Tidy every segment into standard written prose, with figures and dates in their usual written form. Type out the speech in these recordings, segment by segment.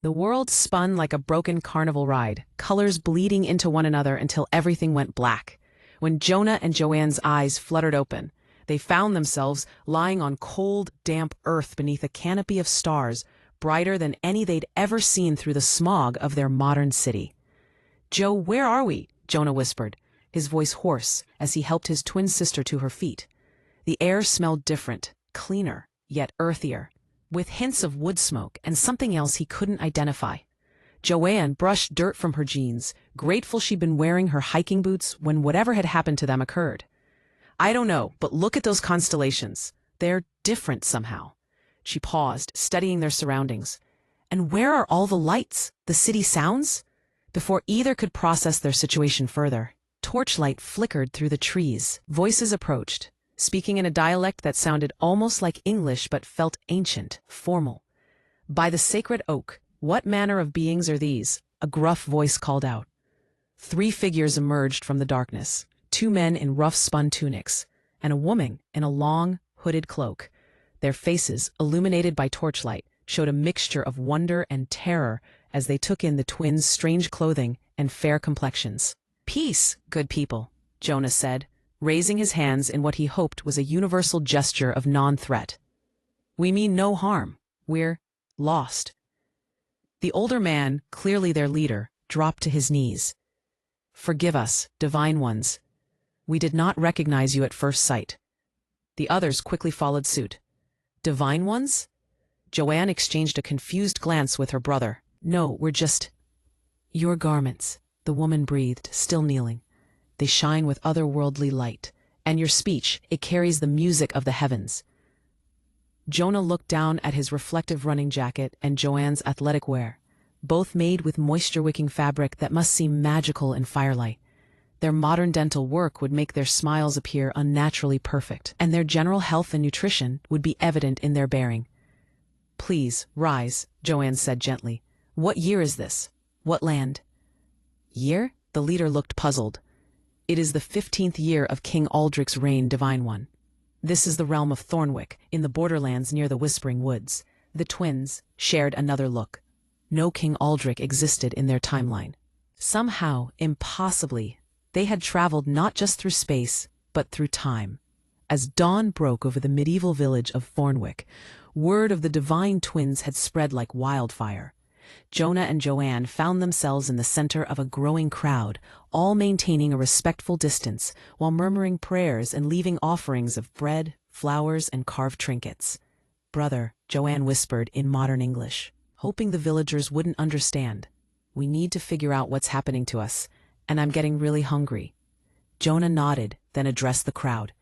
The world spun like a broken carnival ride, colors bleeding into one another until everything went black. When Jonah and Joanne's eyes fluttered open, they found themselves lying on cold, damp earth beneath a canopy of stars, brighter than any they'd ever seen through the smog of their modern city. "Joe, where are we?" Jonah whispered, his voice hoarse as he helped his twin sister to her feet. The air smelled different, cleaner, yet earthier, with hints of wood smoke and something else he couldn't identify. Joanne brushed dirt from her jeans, grateful she'd been wearing her hiking boots when whatever had happened to them occurred. "I don't know, but look at those constellations. They're different somehow." She paused, studying their surroundings. "And where are all the lights, the city sounds?" Before either could process their situation further, torchlight flickered through the trees. Voices approached, speaking in a dialect that sounded almost like English but felt ancient, formal. "By the sacred oak, what manner of beings are these?" a gruff voice called out. 3 figures emerged from the darkness, 2 men in rough-spun tunics, and a woman in a long, hooded cloak. Their faces, illuminated by torchlight, showed a mixture of wonder and terror as they took in the twins' strange clothing and fair complexions. "Peace, good people," Jonah said, raising his hands in what he hoped was a universal gesture of non-threat. "We mean no harm. We're lost." The older man, clearly their leader, dropped to his knees. "Forgive us, divine ones. We did not recognize you at first sight." The others quickly followed suit. "Divine ones?" Joanne exchanged a confused glance with her brother. "No, we're just—" "Your garments," the woman breathed, still kneeling. "They shine with otherworldly light. And your speech, it carries the music of the heavens." Jonah looked down at his reflective running jacket and Joanne's athletic wear, both made with moisture-wicking fabric that must seem magical in firelight. Their modern dental work would make their smiles appear unnaturally perfect, and their general health and nutrition would be evident in their bearing. "Please, rise," Joanne said gently. "What year is this? What land?" "Year?" The leader looked puzzled. "It is the 15th year of King Aldric's reign, Divine One. This is the realm of Thornwick, in the borderlands near the Whispering Woods." The twins shared another look. No King Aldric existed in their timeline. Somehow, impossibly, they had traveled not just through space, but through time. As dawn broke over the medieval village of Thornwick, word of the divine twins had spread like wildfire. Jonah and Joanne found themselves in the center of a growing crowd, all maintaining a respectful distance while murmuring prayers and leaving offerings of bread, flowers, and carved trinkets. "Brother," Joanne whispered in modern English, hoping the villagers wouldn't understand, "we need to figure out what's happening to us, and I'm getting really hungry." Jonah nodded, then addressed the crowd.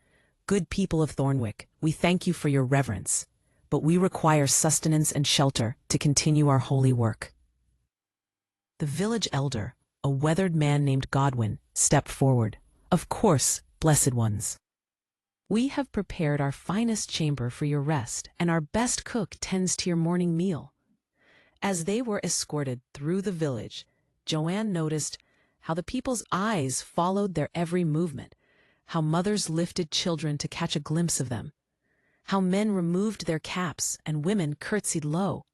"Good people of Thornwick, we thank you for your reverence, but we require sustenance and shelter to continue our holy work." The village elder, a weathered man named Godwin, stepped forward. "Of course, blessed ones. We have prepared our finest chamber for your rest, and our best cook tends to your morning meal." As they were escorted through the village, Joanne noticed how the people's eyes followed their every movement, how mothers lifted children to catch a glimpse of them, how men removed their caps and women curtsied low.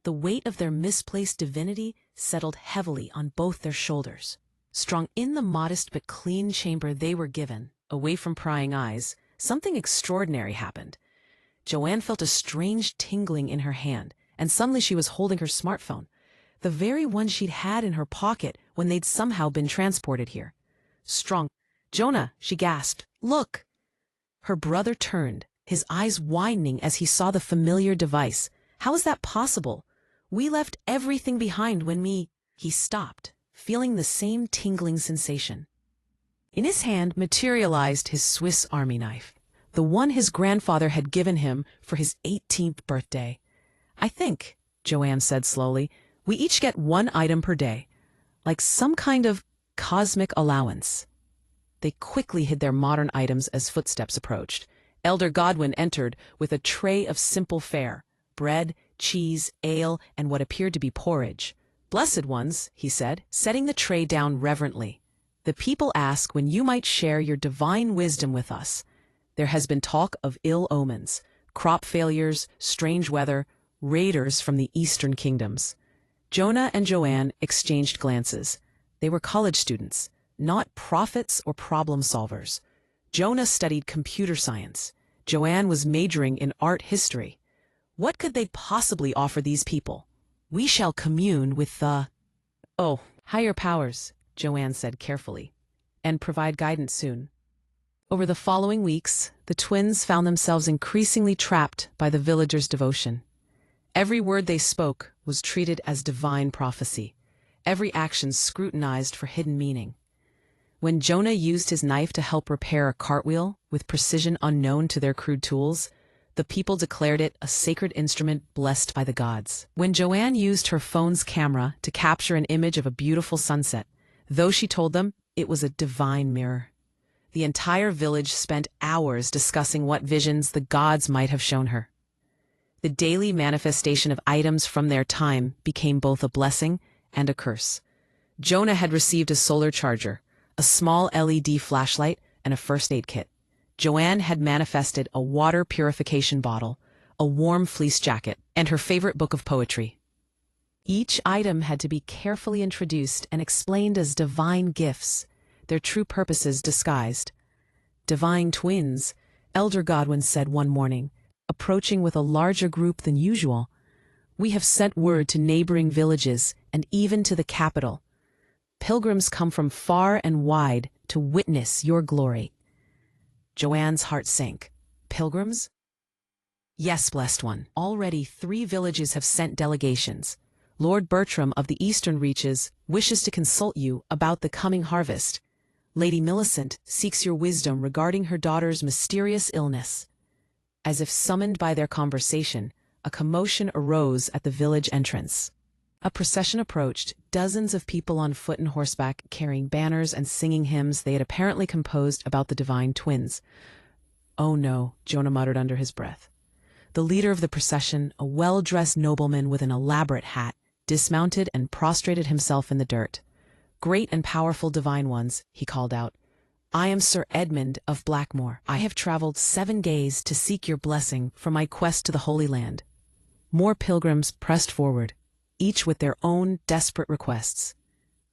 The weight of their misplaced divinity settled heavily on both their shoulders. Strong in the modest but clean chamber they were given, away from prying eyes, something extraordinary happened. Joanne felt a strange tingling in her hand, and suddenly she was holding her smartphone, the very one she'd had in her pocket when they'd somehow been transported here. "Strong, Jonah," she gasped, "look!" Her brother turned, his eyes widening as he saw the familiar device. "How is that possible? We left everything behind when we—" He stopped, feeling the same tingling sensation. In his hand materialized his Swiss Army knife, the one his grandfather had given him for his 18th birthday. "I think," Joanne said slowly, "we each get 1 item per day, like some kind of cosmic allowance." They quickly hid their modern items as footsteps approached. Elder Godwin entered with a tray of simple fare: bread, cheese, ale, and what appeared to be porridge. "Blessed ones," he said, setting the tray down reverently. "The people ask when you might share your divine wisdom with us. There has been talk of ill omens, crop failures, strange weather, raiders from the eastern kingdoms. Jonah and Joanne exchanged glances. They were college students, not prophets or problem solvers. Jonah studied computer science. Joanne was majoring in art history. What could they possibly offer these people? We shall commune with the higher powers, Joanne said carefully, and provide guidance soon. Over the following weeks, the twins found themselves increasingly trapped by the villagers' devotion. Every word they spoke was treated as divine prophecy, every action scrutinized for hidden meaning. When Jonah used his knife to help repair a cartwheel with precision unknown to their crude tools, the people declared it a sacred instrument blessed by the gods. When Joanne used her phone's camera to capture an image of a beautiful sunset, though she told them it was a divine mirror, the entire village spent hours discussing what visions the gods might have shown her. The daily manifestation of items from their time became both a blessing and a curse. Jonah had received a solar charger, a small LED flashlight, and a first aid kit. Joanne had manifested a water purification bottle, a warm fleece jacket, and her favorite book of poetry. Each item had to be carefully introduced and explained as divine gifts, their true purposes disguised. Divine twins, Elder Godwin said one morning, approaching with a larger group than usual. We have sent word to neighboring villages and even to the capital. Pilgrims come from far and wide to witness your glory. Joanne's heart sank. Pilgrims? Yes, blessed one. Already 3 villages have sent delegations. Lord Bertram of the Eastern Reaches wishes to consult you about the coming harvest. Lady Millicent seeks your wisdom regarding her daughter's mysterious illness. As if summoned by their conversation, a commotion arose at the village entrance. A procession approached, dozens of people on foot and horseback carrying banners and singing hymns they had apparently composed about the divine twins. Oh no, Jonah muttered under his breath. The leader of the procession, a well-dressed nobleman with an elaborate hat, dismounted and prostrated himself in the dirt. Great and powerful divine ones, he called out. I am Sir Edmund of Blackmore. I have traveled 7 days to seek your blessing for my quest to the Holy Land. More pilgrims pressed forward, each with their own desperate requests.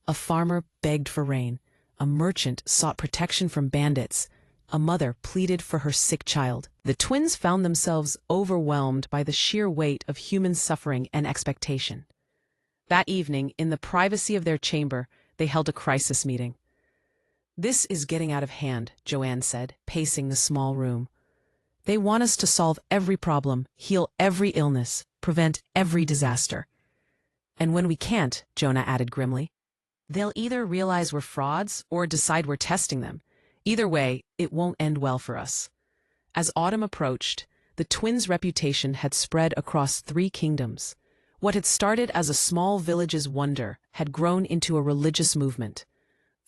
A farmer begged for rain, a merchant sought protection from bandits, a mother pleaded for her sick child. The twins found themselves overwhelmed by the sheer weight of human suffering and expectation. That evening, in the privacy of their chamber, they held a crisis meeting. This is getting out of hand, Joanne said, pacing the small room. They want us to solve every problem, heal every illness, prevent every disaster. And when we can't, Jonah added grimly, they'll either realize we're frauds or decide we're testing them. Either way, it won't end well for us. As autumn approached, the twins' reputation had spread across 3 kingdoms. What had started as a small village's wonder had grown into a religious movement.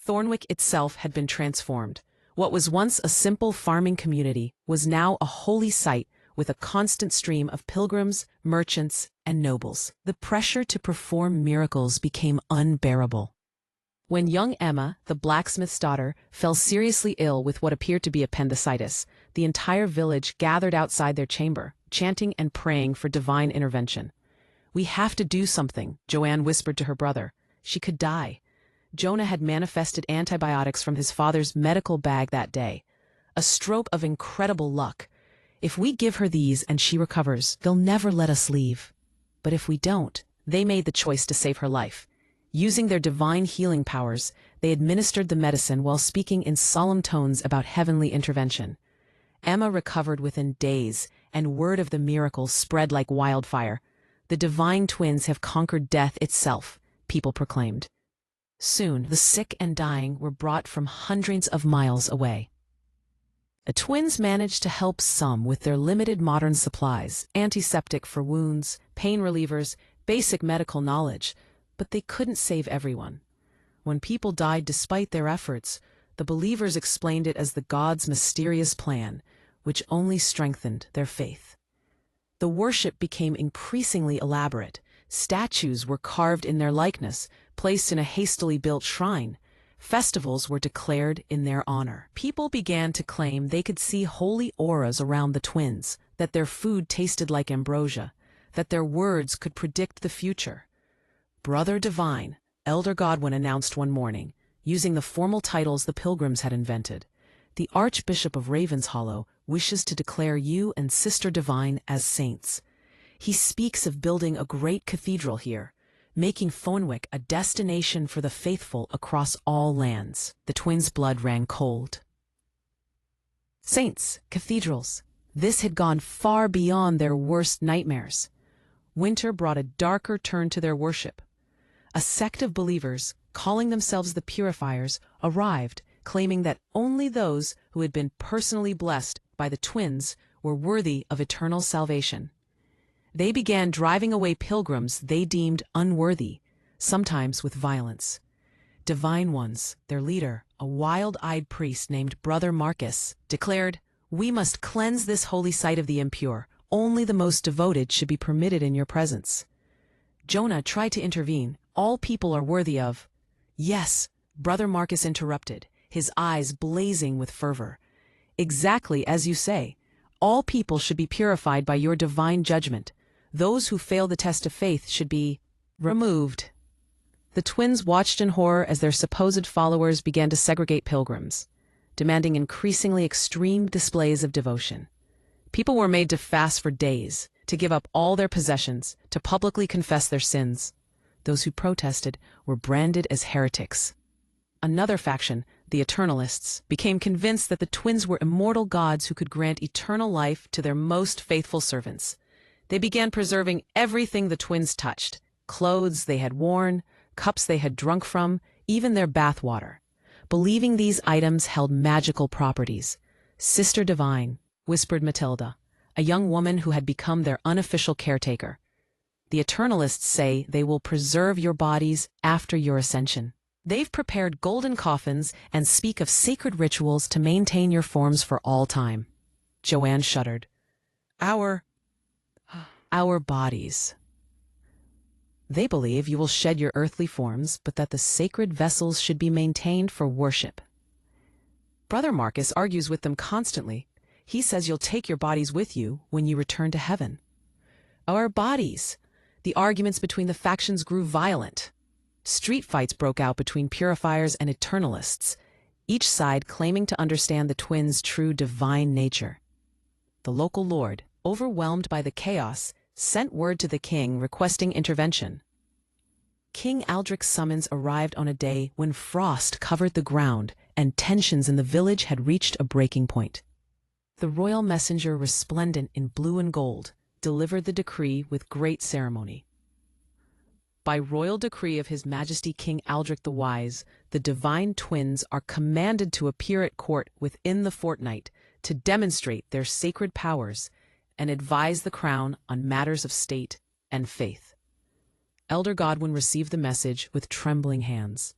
Thornwick itself had been transformed. What was once a simple farming community was now a holy site with a constant stream of pilgrims, merchants, and nobles. The pressure to perform miracles became unbearable. When young Emma, the blacksmith's daughter, fell seriously ill with what appeared to be appendicitis, the entire village gathered outside their chamber, chanting and praying for divine intervention. We have to do something, Joanne whispered to her brother. She could die. Jonah had manifested antibiotics from his father's medical bag that day. A stroke of incredible luck. If we give her these and she recovers, they'll never let us leave. But if we don't, they made the choice to save her life. Using their divine healing powers, they administered the medicine while speaking in solemn tones about heavenly intervention. Emma recovered within days, and word of the miracle spread like wildfire. The divine twins have conquered death itself, people proclaimed. Soon, the sick and dying were brought from hundreds of miles away. The twins managed to help some with their limited modern supplies, antiseptic for wounds, pain relievers, basic medical knowledge, but they couldn't save everyone. When people died despite their efforts, the believers explained it as the gods' mysterious plan, which only strengthened their faith. The worship became increasingly elaborate. Statues were carved in their likeness, placed in a hastily built shrine. Festivals were declared in their honor. People began to claim they could see holy auras around the twins, that their food tasted like ambrosia, that their words could predict the future. Brother Divine, Elder Godwin announced one morning, using the formal titles the Pilgrims had invented. The Archbishop of Ravenshollow wishes to declare you and Sister Divine as saints. He speaks of building a great cathedral here, making Thornwick a destination for the faithful across all lands. The twins' blood ran cold. Saints, cathedrals. This had gone far beyond their worst nightmares. Winter brought a darker turn to their worship. A sect of believers, calling themselves the Purifiers, arrived, claiming that only those who had been personally blessed by the twins were worthy of eternal salvation. They began driving away pilgrims they deemed unworthy, sometimes with violence. Divine Ones, their leader, a wild-eyed priest named Brother Marcus, declared, "We must cleanse this holy site of the impure. Only the most devoted should be permitted in your presence." Jonah tried to intervene. "All people are worthy of—" "Yes," Brother Marcus interrupted, his eyes blazing with fervor. "Exactly as you say. All people should be purified by your divine judgment. Those who fail the test of faith should be removed." The twins watched in horror as their supposed followers began to segregate pilgrims, demanding increasingly extreme displays of devotion. People were made to fast for days, to give up all their possessions, to publicly confess their sins. Those who protested were branded as heretics. Another faction, the Eternalists, became convinced that the twins were immortal gods who could grant eternal life to their most faithful servants. They began preserving everything the twins touched: clothes they had worn, cups they had drunk from, even their bath water, believing these items held magical properties. "Sister Divine," whispered Matilda, a young woman who had become their unofficial caretaker. "The Eternalists say they will preserve your bodies after your ascension. They've prepared golden coffins and speak of sacred rituals to maintain your forms for all time." Joanne shuddered. Our bodies. They believe you will shed your earthly forms, but that the sacred vessels should be maintained for worship. Brother Marcus argues with them constantly. He says you'll take your bodies with you when you return to heaven. Our bodies. The arguments between the factions grew violent. Street fights broke out between Purifiers and Eternalists, each side claiming to understand the twins' true divine nature. The local lord, overwhelmed by the chaos, sent word to the king requesting intervention. King Aldrich's summons arrived on a day when frost covered the ground and tensions in the village had reached a breaking point. The royal messenger, resplendent in blue and gold, delivered the decree with great ceremony. By royal decree of His Majesty King Aldrich the Wise, the divine twins are commanded to appear at court within the fortnight to demonstrate their sacred powers and advise the crown on matters of state and faith. Elder Godwin received the message with trembling hands.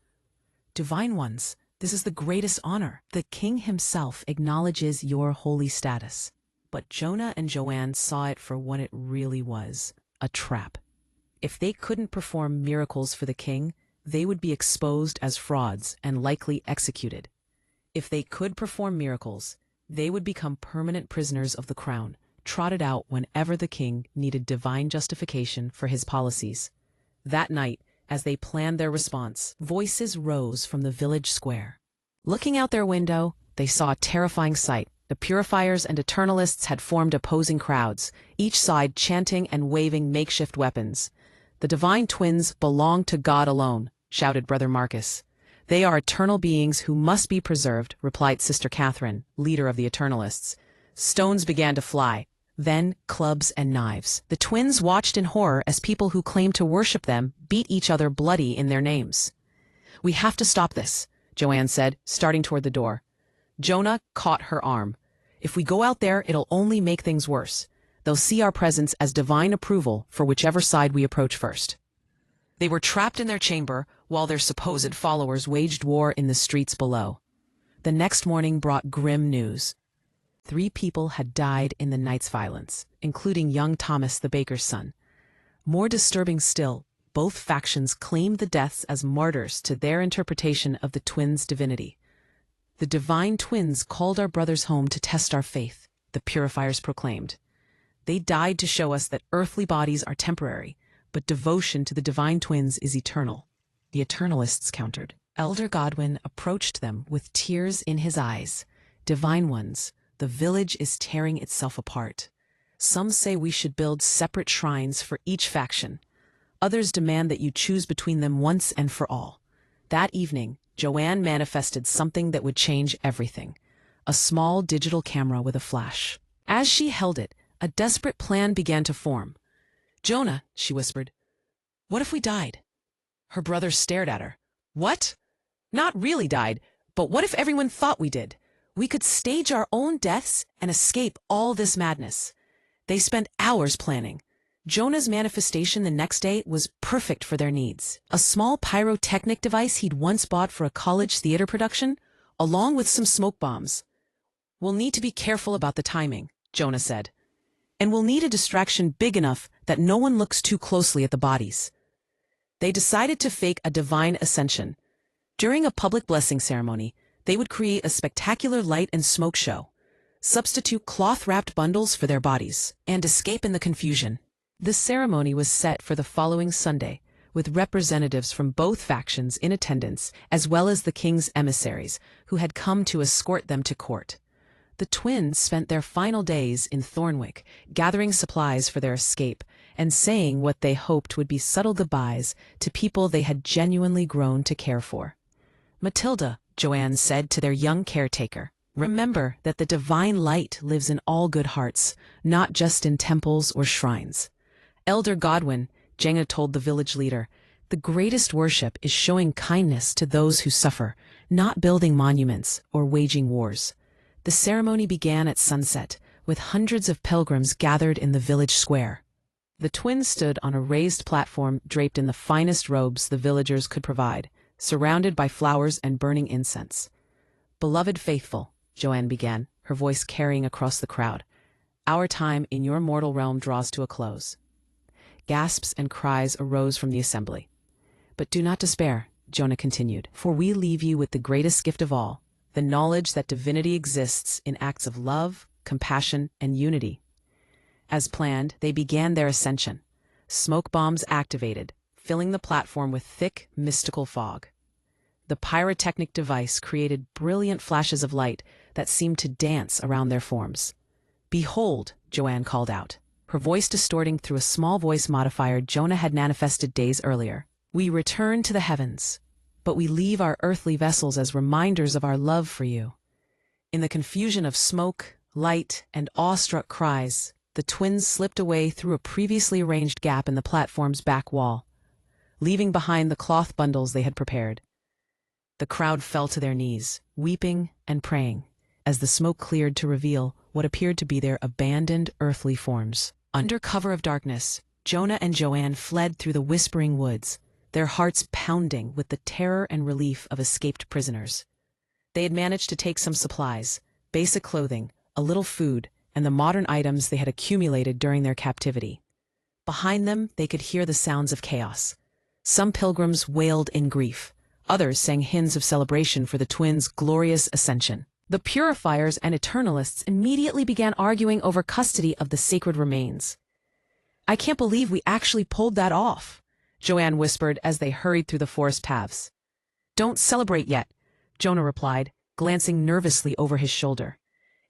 "Divine Ones, this is the greatest honor. The king himself acknowledges your holy status." But Jonah and Joanne saw it for what it really was, a trap. If they couldn't perform miracles for the king, they would be exposed as frauds and likely executed. If they could perform miracles, they would become permanent prisoners of the crown, trotted out whenever the king needed divine justification for his policies. That night, as they planned their response, voices rose from the village square. Looking out their window, they saw a terrifying sight. The Purifiers and Eternalists had formed opposing crowds, each side chanting and waving makeshift weapons. "The divine twins belong to God alone," shouted Brother Marcus. "They are eternal beings who must be preserved," replied Sister Catherine, leader of the Eternalists. Stones began to fly, then clubs and knives. The twins watched in horror as people who claimed to worship them beat each other bloody in their names. "We have to stop this," Joanne said, starting toward the door. Jonah caught her arm. "If we go out there, it'll only make things worse. They'll see our presence as divine approval for whichever side we approach first." They were trapped in their chamber while their supposed followers waged war in the streets below. The next morning brought grim news. 3 people had died in the night's violence, including young Thomas, the baker's son. More disturbing still, both factions claimed the deaths as martyrs to their interpretation of the twins' divinity. "The divine twins called our brothers home to test our faith," the Purifiers proclaimed. "They died to show us that earthly bodies are temporary, but devotion to the divine twins is eternal," the Eternalists countered. Elder Godwin approached them with tears in his eyes. "Divine ones, the village is tearing itself apart. Some say we should build separate shrines for each faction. Others demand that you choose between them once and for all." That evening, Joanne manifested something that would change everything: a small digital camera with a flash. As she held it, a desperate plan began to form. "Jonah," she whispered, "what if we died?" Her brother stared at her. "What? Not really died, but what if everyone thought we did? We could stage our own deaths and escape all this madness." They spent hours planning. Jonah's manifestation the next day was perfect for their needs. A small pyrotechnic device he'd once bought for a college theater production, along with some smoke bombs. "We'll need to be careful about the timing," Jonah said. "And we'll need a distraction big enough that no one looks too closely at the bodies." They decided to fake a divine ascension. During a public blessing ceremony, they would create a spectacular light and smoke show, substitute cloth-wrapped bundles for their bodies, and escape in the confusion. The ceremony was set for the following Sunday, with representatives from both factions in attendance, as well as the king's emissaries, who had come to escort them to court. The twins spent their final days in Thornwick, gathering supplies for their escape, and saying what they hoped would be subtle goodbyes to people they had genuinely grown to care for. "Matilda," Joanne said to their young caretaker, "remember that the divine light lives in all good hearts, not just in temples or shrines." Elder Godwin, Jenga told the village leader, "The greatest worship is showing kindness to those who suffer, not building monuments or waging wars." The ceremony began at sunset, with hundreds of pilgrims gathered in the village square. The twins stood on a raised platform draped in the finest robes the villagers could provide, surrounded by flowers and burning incense. "Beloved faithful," Joanne began, her voice carrying across the crowd, "our time in your mortal realm draws to a close." Gasps and cries arose from the assembly. "But do not despair," Jonah continued, "for we leave you with the greatest gift of all, the knowledge that divinity exists in acts of love, compassion, and unity." As planned, they began their ascension. Smoke bombs activated, filling the platform with thick, mystical fog. The pyrotechnic device created brilliant flashes of light that seemed to dance around their forms. "Behold," Joanne called out, her voice distorting through a small voice modifier Jonah had manifested days earlier. "We return to the heavens, but we leave our earthly vessels as reminders of our love for you." In the confusion of smoke, light, and awestruck cries, the twins slipped away through a previously arranged gap in the platform's back wall, leaving behind the cloth bundles they had prepared. The crowd fell to their knees, weeping and praying, as the smoke cleared to reveal what appeared to be their abandoned earthly forms. Under cover of darkness, Jonah and Joanne fled through the whispering woods, their hearts pounding with the terror and relief of escaped prisoners. They had managed to take some supplies, basic clothing, a little food, and the modern items they had accumulated during their captivity. Behind them, they could hear the sounds of chaos. Some pilgrims wailed in grief. Others sang hymns of celebration for the twins' glorious ascension. The Purifiers and Eternalists immediately began arguing over custody of the sacred remains. "I can't believe we actually pulled that off," Joanne whispered as they hurried through the forest paths. "Don't celebrate yet," Jonah replied, glancing nervously over his shoulder.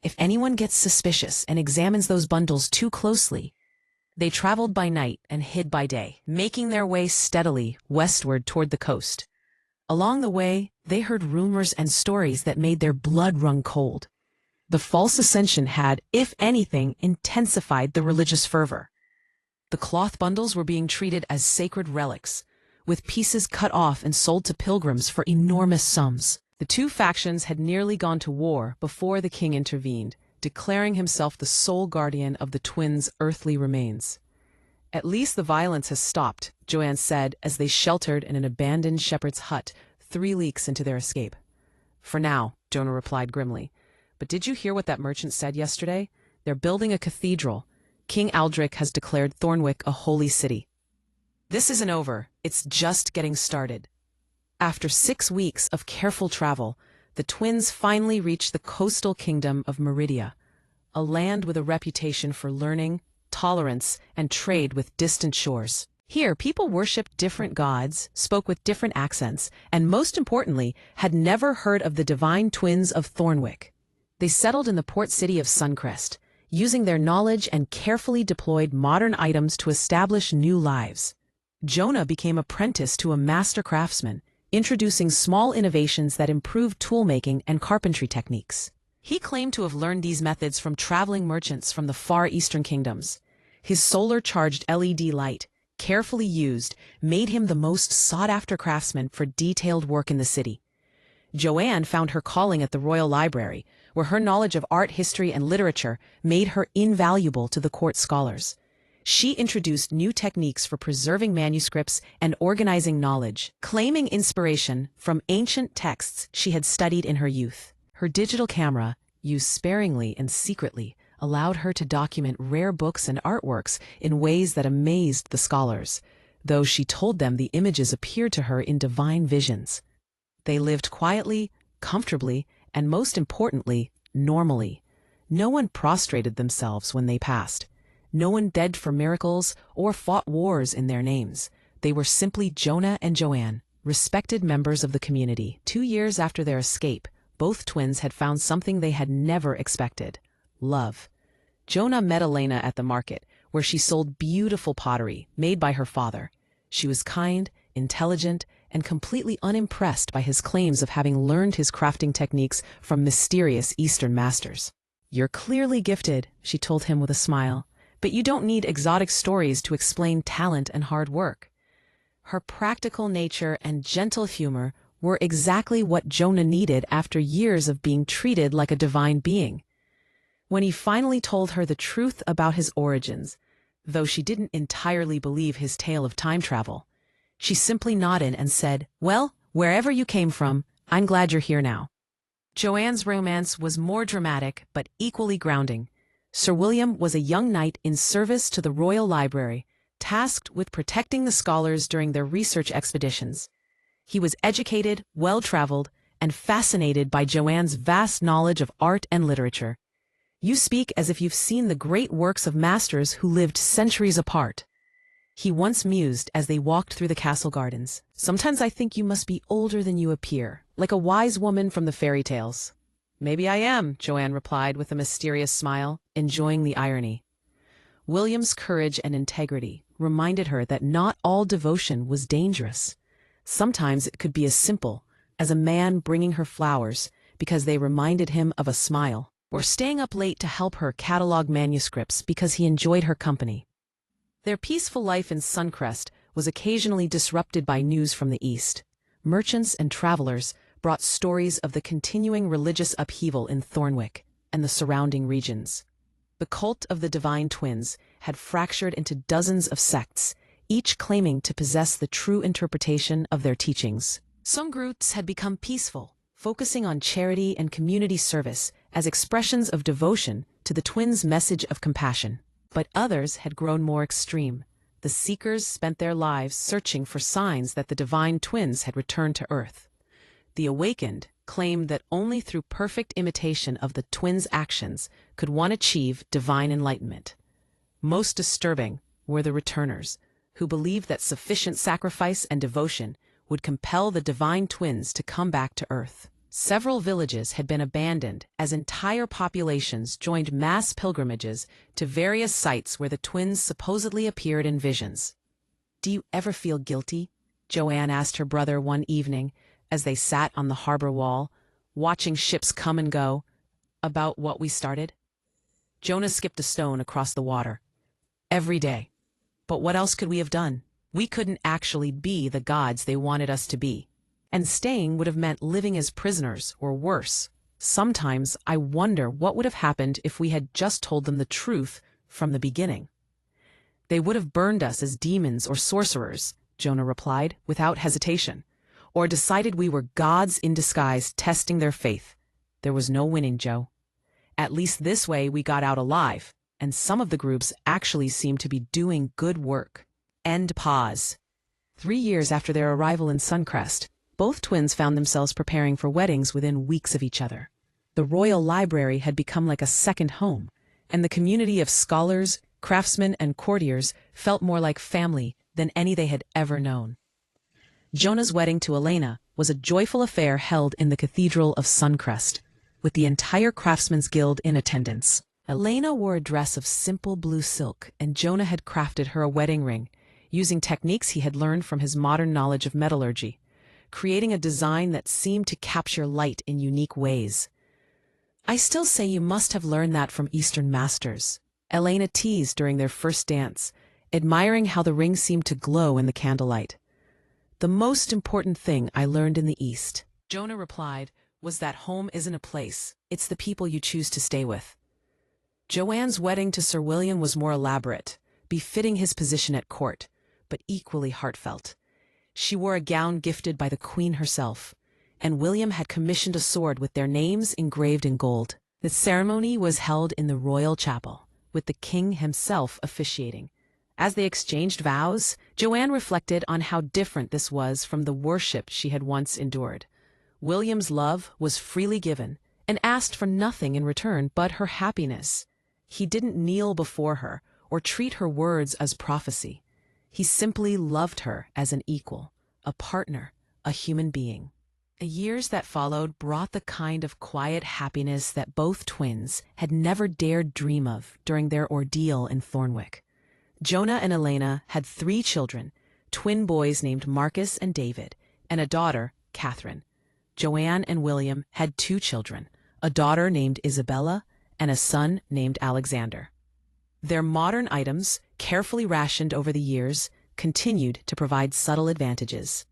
"If anyone gets suspicious and examines those bundles too closely." They traveled by night and hid by day, making their way steadily westward toward the coast. Along the way, they heard rumors and stories that made their blood run cold. The false ascension had, if anything, intensified the religious fervor. The cloth bundles were being treated as sacred relics, with pieces cut off and sold to pilgrims for enormous sums. The two factions had nearly gone to war before the king intervened, declaring himself the sole guardian of the twins' earthly remains. "At least the violence has stopped," Joanne said as they sheltered in an abandoned shepherd's hut 3 leagues into their escape. "For now," Jonah replied grimly. "But did you hear what that merchant said yesterday? They're building a cathedral. King Aldrich has declared Thornwick a holy city." "This isn't over. It's just getting started." After 6 weeks of careful travel, the twins finally reached the coastal kingdom of Meridia, a land with a reputation for learning, tolerance, and trade with distant shores. Here, people worshipped different gods, spoke with different accents, and most importantly, had never heard of the divine twins of Thornwick. They settled in the port city of Suncrest, using their knowledge and carefully deployed modern items to establish new lives. Jonah became apprenticed to a master craftsman, introducing small innovations that improved toolmaking and carpentry techniques. He claimed to have learned these methods from traveling merchants from the far eastern kingdoms. His solar-charged LED light, carefully used, made him the most sought-after craftsman for detailed work in the city. Joanne found her calling at the Royal Library, where her knowledge of art history and literature made her invaluable to the court scholars. She introduced new techniques for preserving manuscripts and organizing knowledge, claiming inspiration from ancient texts she had studied in her youth. Her digital camera, used sparingly and secretly, allowed her to document rare books and artworks in ways that amazed the scholars, though she told them the images appeared to her in divine visions. They lived quietly, comfortably, and most importantly, normally. No one prostrated themselves when they passed. No one begged for miracles or fought wars in their names. They were simply Jonah and Joanne, respected members of the community. 2 years after their escape, both twins had found something they had never expected: love. Jonah met Elena at the market, where she sold beautiful pottery made by her father. She was kind, intelligent, and completely unimpressed by his claims of having learned his crafting techniques from mysterious Eastern masters. "You're clearly gifted," she told him with a smile, "but you don't need exotic stories to explain talent and hard work." Her practical nature and gentle humor were exactly what Jonah needed after years of being treated like a divine being. When he finally told her the truth about his origins, though she didn't entirely believe his tale of time travel, she simply nodded and said, "Well, wherever you came from, I'm glad you're here now." Joanne's romance was more dramatic but equally grounding. Sir William was a young knight in service to the Royal Library, tasked with protecting the scholars during their research expeditions. He was educated, well-traveled, and fascinated by Joanne's vast knowledge of art and literature. "You speak as if you've seen the great works of masters who lived centuries apart," he once mused as they walked through the castle gardens. "Sometimes I think you must be older than you appear, like a wise woman from the fairy tales." "Maybe I am," Joanne replied with a mysterious smile, enjoying the irony. William's courage and integrity reminded her that not all devotion was dangerous. Sometimes it could be as simple as a man bringing her flowers because they reminded him of a smile, or staying up late to help her catalog manuscripts because he enjoyed her company. Their peaceful life in Suncrest was occasionally disrupted by news from the east. Merchants and travelers brought stories of the continuing religious upheaval in Thornwick and the surrounding regions. The cult of the Divine Twins had fractured into dozens of sects, each claiming to possess the true interpretation of their teachings. Some groups had become peaceful, focusing on charity and community service as expressions of devotion to the twins' message of compassion. But others had grown more extreme. The seekers spent their lives searching for signs that the Divine Twins had returned to Earth. The awakened claimed that only through perfect imitation of the twins' actions could one achieve divine enlightenment. Most disturbing were the returners, who believed that sufficient sacrifice and devotion would compel the Divine Twins to come back to Earth. Several villages had been abandoned as entire populations joined mass pilgrimages to various sites where the twins supposedly appeared in visions. "Do you ever feel guilty?" Joanne asked her brother one evening as they sat on the harbor wall, watching ships come and go, "about what we started?" Jonah skipped a stone across the water. "Every day. But what else could we have done? We couldn't actually be the gods they wanted us to be. And staying would have meant living as prisoners, or worse. Sometimes I wonder what would have happened if we had just told them the truth from the beginning." "They would have burned us as demons or sorcerers," Jonah replied, without hesitation, "or decided we were gods in disguise testing their faith. There was no winning, Joe. At least this way we got out alive, and some of the groups actually seemed to be doing good work." End pause. 3 years after their arrival in Suncrest, both twins found themselves preparing for weddings within weeks of each other. The Royal Library had become like a second home, and the community of scholars, craftsmen, and courtiers felt more like family than any they had ever known. Jonah's wedding to Elena was a joyful affair held in the Cathedral of Suncrest, with the entire Craftsmen's Guild in attendance. Elena wore a dress of simple blue silk, and Jonah had crafted her a wedding ring, using techniques he had learned from his modern knowledge of metallurgy, creating a design that seemed to capture light in unique ways. "I still say you must have learned that from Eastern masters," Elena teased during their first dance, admiring how the ring seemed to glow in the candlelight. "The most important thing I learned in the East," Jonah replied, "was that home isn't a place, it's the people you choose to stay with." Joanne's wedding to Sir William was more elaborate, befitting his position at court, but equally heartfelt. She wore a gown gifted by the Queen herself, and William had commissioned a sword with their names engraved in gold. The ceremony was held in the royal chapel, with the king himself officiating. As they exchanged vows, Joanne reflected on how different this was from the worship she had once endured. William's love was freely given, and asked for nothing in return but her happiness. He didn't kneel before her or treat her words as prophecy. He simply loved her as an equal, a partner, a human being. The years that followed brought the kind of quiet happiness that both twins had never dared dream of during their ordeal in Thornwick. Jonah and Elena had 3 children, twin boys named Marcus and David, and a daughter, Catherine. Joanne and William had 2 children, a daughter named Isabella and a son named Alexander. Their modern items, carefully rationed over the years, continued to provide subtle advantages.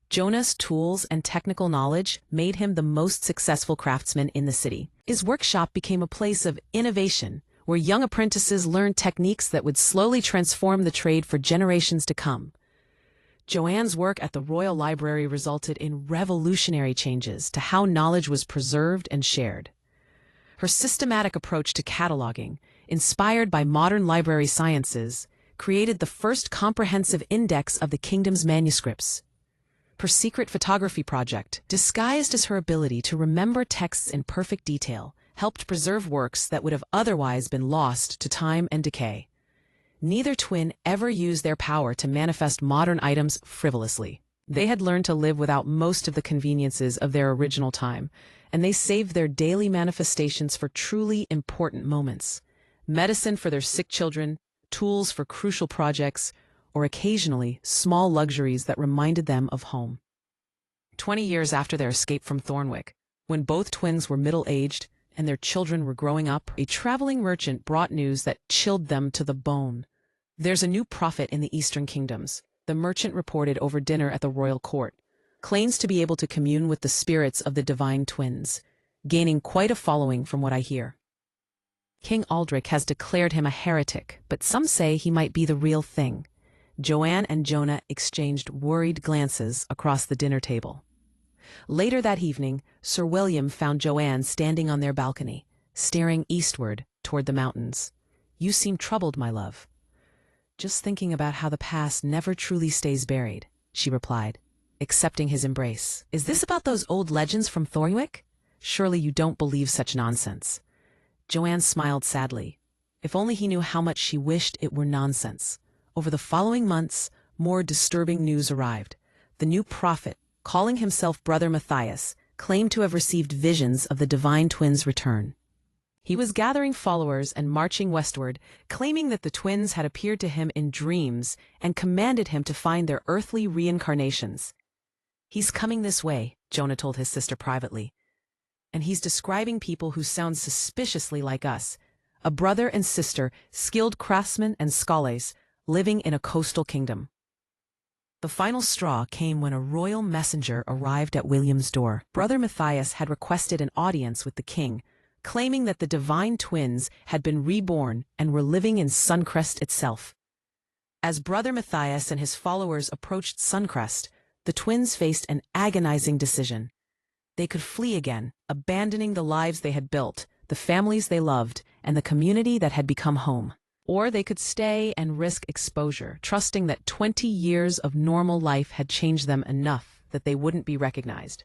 Jonah's tools and technical knowledge made him the most successful craftsman in the city. His workshop became a place of innovation, where young apprentices learned techniques that would slowly transform the trade for generations to come. Joanne's work at the Royal Library resulted in revolutionary changes to how knowledge was preserved and shared. Her systematic approach to cataloging, inspired by modern library sciences, created the first comprehensive index of the kingdom's manuscripts. Her secret photography project, disguised as her ability to remember texts in perfect detail, helped preserve works that would have otherwise been lost to time and decay. Neither twin ever used their power to manifest modern items frivolously. They had learned to live without most of the conveniences of their original time, and they saved their daily manifestations for truly important moments. Medicine for their sick children, tools for crucial projects, or occasionally small luxuries that reminded them of home. 20 years after their escape from Thornwick, when both twins were middle-aged and their children were growing up, a traveling merchant brought news that chilled them to the bone. "There's a new prophet in the Eastern Kingdoms," the merchant reported over dinner at the royal court. "Claims to be able to commune with the spirits of the divine twins, gaining quite a following from what I hear. King Aldrich has declared him a heretic, but some say he might be the real thing." Joanne and Jonah exchanged worried glances across the dinner table. Later that evening, Sir William found Joanne standing on their balcony, staring eastward toward the mountains. "You seem troubled, my love." "Just thinking about how the past never truly stays buried," she replied, accepting his embrace. "Is this about those old legends from Thornwick? Surely you don't believe such nonsense." Joanne smiled sadly. If only he knew how much she wished it were nonsense. Over the following months, more disturbing news arrived. The new prophet, calling himself Brother Matthias, claimed to have received visions of the divine twins' return. He was gathering followers and marching westward, claiming that the twins had appeared to him in dreams and commanded him to find their earthly reincarnations. "He's coming this way," Jonah told his sister privately. "And he's describing people who sound suspiciously like us, a brother and sister, skilled craftsmen and scholars, living in a coastal kingdom." The final straw came when a royal messenger arrived at William's door. Brother Matthias had requested an audience with the king, claiming that the divine twins had been reborn and were living in Suncrest itself. As Brother Matthias and his followers approached Suncrest, the twins faced an agonizing decision. They could flee again, abandoning the lives they had built, the families they loved, and the community that had become home. Or they could stay and risk exposure, trusting that 20 years of normal life had changed them enough that they wouldn't be recognized.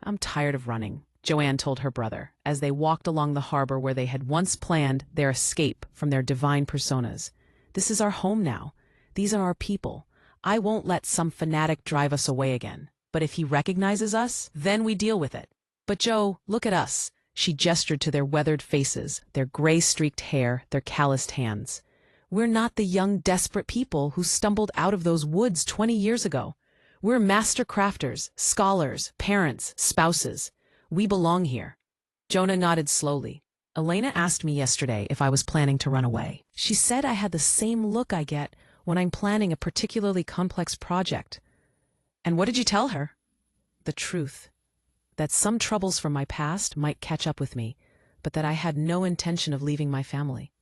"I'm tired of running," Joanne told her brother, as they walked along the harbor where they had once planned their escape from their divine personas. "This is our home now. These are our people. I won't let some fanatic drive us away again. But if he recognizes us, then we deal with it. But Joe, look at us. She gestured to their weathered faces, their gray-streaked hair, their calloused hands. We're not the young, desperate people who stumbled out of those woods 20 years ago. We're master crafters, scholars, parents, spouses. We belong here. Jonah nodded slowly. Elena asked me yesterday if I was planning to run away. She said I had the same look I get when I'm planning a particularly complex project. And what did you tell her? The truth. That some troubles from my past might catch up with me, but that I had no intention of leaving my family.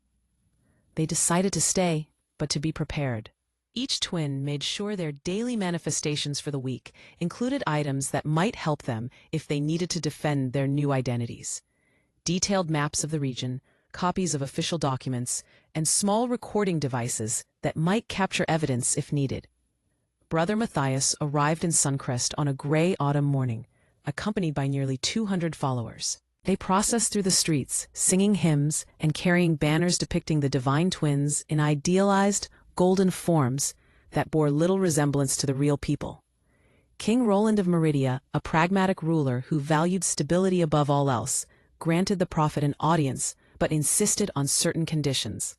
They decided to stay, but to be prepared. Each twin made sure their daily manifestations for the week included items that might help them if they needed to defend their new identities. Detailed maps of the region, copies of official documents, and small recording devices that might capture evidence if needed. Brother Matthias arrived in Suncrest on a gray autumn morning, accompanied by nearly 200 followers. They processed through the streets, singing hymns and carrying banners depicting the divine twins in idealized, golden forms that bore little resemblance to the real people. King Roland of Meridia, a pragmatic ruler who valued stability above all else, granted the prophet an audience, but insisted on certain conditions.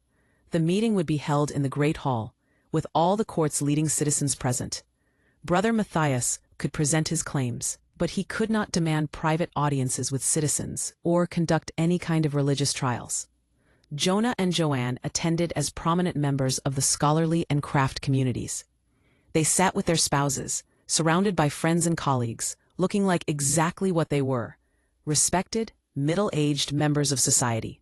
The meeting would be held in the Great Hall, with all the court's leading citizens present. Brother Matthias could present his claims, but he could not demand private audiences with citizens or conduct any kind of religious trials. Jonah and Joanne attended as prominent members of the scholarly and craft communities. They sat with their spouses, surrounded by friends and colleagues, looking like exactly what they were: respected, middle-aged members of society.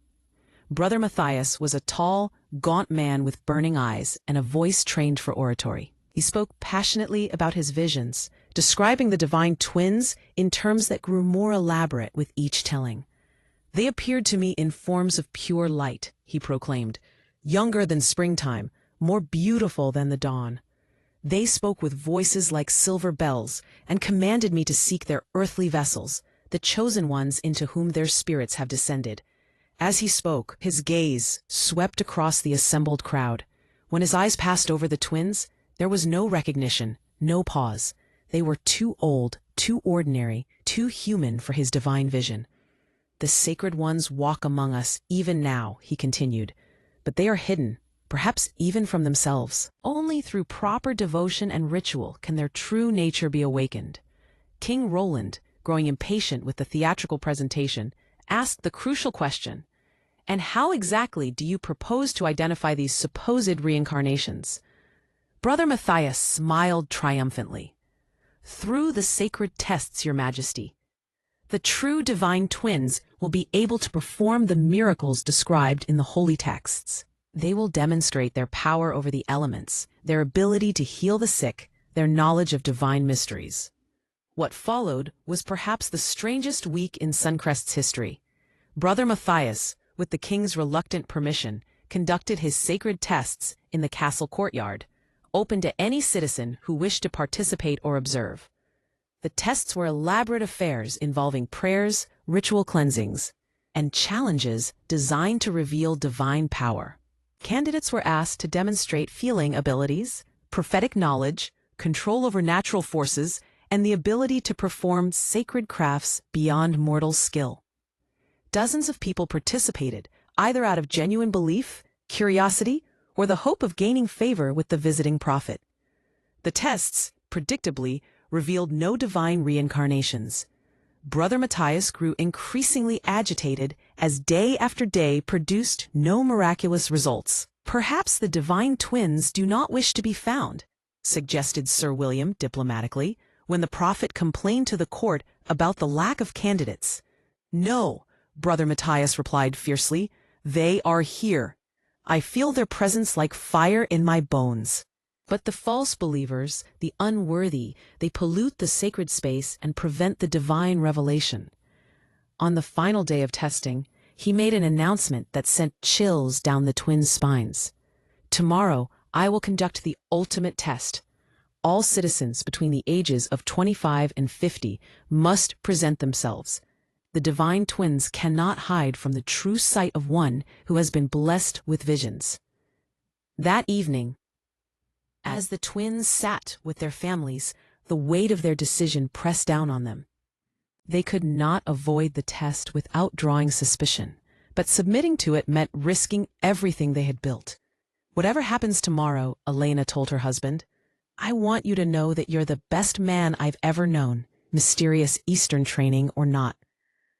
Brother Matthias was a tall, gaunt man with burning eyes and a voice trained for oratory. He spoke passionately about his visions, describing the divine twins in terms that grew more elaborate with each telling. They appeared to me in forms of pure light, he proclaimed, younger than springtime, more beautiful than the dawn. They spoke with voices like silver bells and commanded me to seek their earthly vessels, the chosen ones into whom their spirits have descended. As he spoke, his gaze swept across the assembled crowd. When his eyes passed over the twins, there was no recognition, no pause. They were too old, too ordinary, too human for his divine vision. The sacred ones walk among us even now, he continued, but they are hidden, perhaps even from themselves. Only through proper devotion and ritual can their true nature be awakened. King Roland, growing impatient with the theatrical presentation, asked the crucial question, and how exactly do you propose to identify these supposed reincarnations? Brother Matthias smiled triumphantly. Through the sacred tests, Your Majesty. The true divine twins will be able to perform the miracles described in the holy texts. They will demonstrate their power over the elements, their ability to heal the sick, their knowledge of divine mysteries. What followed was perhaps the strangest week in Suncrest's history. Brother Matthias, with the king's reluctant permission, conducted his sacred tests in the castle courtyard, open to any citizen who wished to participate or observe. The tests were elaborate affairs involving prayers, ritual cleansings, and challenges designed to reveal divine power. Candidates were asked to demonstrate feeling abilities, prophetic knowledge, control over natural forces, and the ability to perform sacred crafts beyond mortal skill. Dozens of people participated, either out of genuine belief, curiosity, or the hope of gaining favor with the visiting prophet. The tests, predictably, revealed no divine reincarnations. Brother Matthias grew increasingly agitated as day after day produced no miraculous results. Perhaps the divine twins do not wish to be found, suggested Sir William diplomatically, when the prophet complained to the court about the lack of candidates. No, Brother Matthias replied fiercely, they are here. I feel their presence like fire in my bones. But the false believers, the unworthy, they pollute the sacred space and prevent the divine revelation. On the final day of testing, he made an announcement that sent chills down the twins' spines. Tomorrow, I will conduct the ultimate test. All citizens between the ages of 25 and 50 must present themselves. The divine twins cannot hide from the true sight of one who has been blessed with visions. That evening, As the twins sat with their families, the weight of their decision pressed down on them. They could not avoid the test without drawing suspicion, but submitting to it meant risking everything they had built. "Whatever happens tomorrow," Elena told her husband, "I want you to know that you're the best man I've ever known, mysterious Eastern training or not."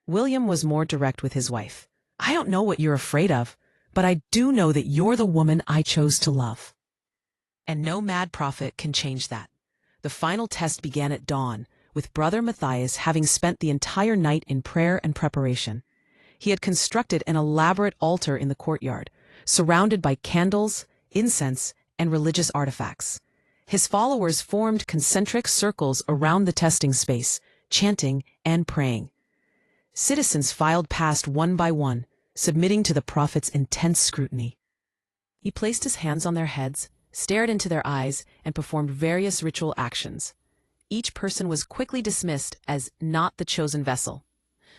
William was more direct with his wife. "I don't know what you're afraid of, but I do know that you're the woman I chose to love. And no mad prophet can change that." The final test began at dawn, with Brother Matthias having spent the entire night in prayer and preparation. He had constructed an elaborate altar in the courtyard, surrounded by candles, incense, and religious artifacts. His followers formed concentric circles around the testing space, chanting and praying. Citizens filed past one by one, submitting to the prophet's intense scrutiny. He placed his hands on their heads, stared into their eyes, and performed various ritual actions. Each person was quickly dismissed as not the chosen vessel.